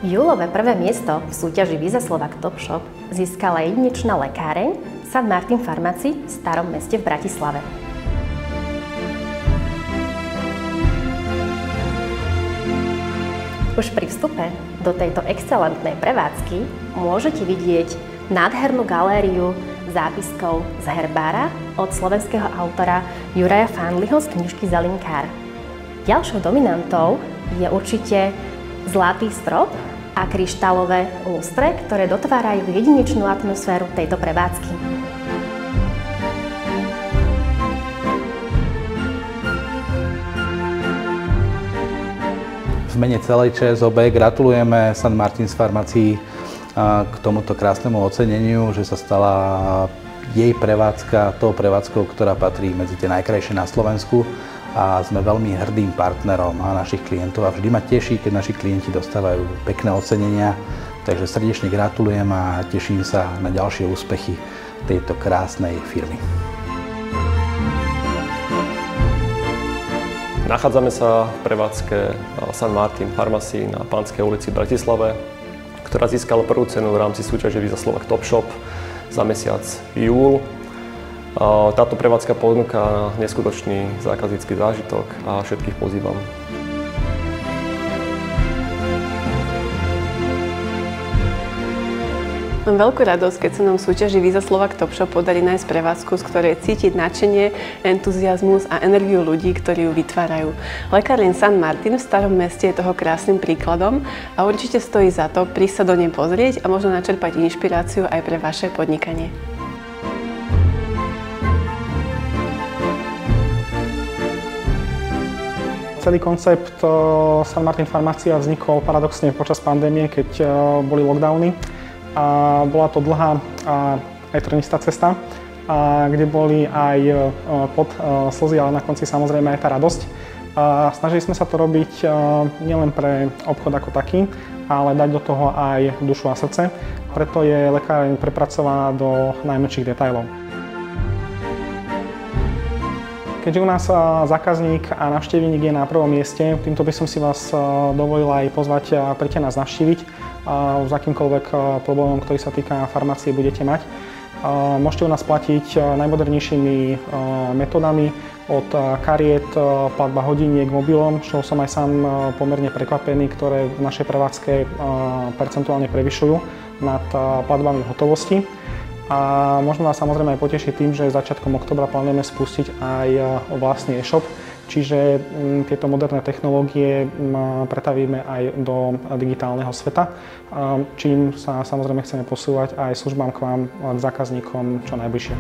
Júlové prvé miesto v súťaži Visa Slovak Top Shop získala jedinečná lekáreň St. Martin Pharmacy v Starom Meste v Bratislave. Už pri vstupe do tejto excelentnej prevádzky môžete vidieť nádhernú galériu zápiskov z herbára od slovenského autora Juraja Fandliho z knižky Zelinkár. Ďalšou dominantou je určite zlatý strop a kryštálové lustre, ktoré dotvárajú jedinečnú atmosféru tejto prevádzky. V mene celej ČSOB gratulujeme St. Martin Pharmacy k tomuto krásnemu oceneniu, že sa stala jej prevádzka tou prevádzkou, ktorá patrí medzi tie najkrajšie na Slovensku. A sme veľmi hrdým partnerom našich klientov a vždy ma teší, keď naši klienti dostávajú pekné ocenenia. Takže srdečne gratulujem a teším sa na ďalšie úspechy tejto krásnej firmy. Nachádzame sa v prevádzke St. Martin Pharmacy na Panskej ulici v Bratislave, ktorá získala prvú cenu v rámci súťaže Visa Slovak Top Shop za mesiac júl. Táto prevádzka ponúka neskutočný zákaznícky zážitok a všetkých pozývam. Mám veľkú radosť, keď sa nám v súťaži Visa Slovak Top Shop podarí nájsť prevádzku, z ktorej cítiť nadšenie, entuziazmus a energiu ľudí, ktorí ju vytvárajú. Lekáreň St. Martin v Starom Meste je toho krásnym príkladom a určite stojí za to prísť sa do nej pozrieť a možno načerpať inšpiráciu aj pre vaše podnikanie. Celý koncept St. Martin Pharmacia vznikol paradoxne počas pandémie, keď boli lockdowny. A bola to dlhá a aj trnistá cesta, kde boli aj slzy, ale na konci samozrejme aj tá radosť. Snažili sme sa to robiť nielen pre obchod ako taký, ale dať do toho aj dušu a srdce. Preto je lekáreň prepracovaná do najmenších detailov. Keďže u nás zákazník a navštevník je na prvom mieste, týmto by som si vás dovolil aj pozvať a príďte nás navštíviť s akýmkoľvek problémom, ktorý sa týka farmácie, budete mať. Môžete u nás platiť najmodernejšími metodami od kariet, platba hodiniek, mobilom, čo som aj sám pomerne prekvapený, ktoré v našej prevádzke percentuálne prevyšujú nad platbami v hotovosti. A môžeme vás samozrejme aj potešiť tým, že začiatkom októbra plánujeme spustiť aj vlastný e-shop, čiže tieto moderné technológie pretavíme aj do digitálneho sveta, čím sa samozrejme chceme posúvať aj službám k vám, k zákazníkom čo najbližšie.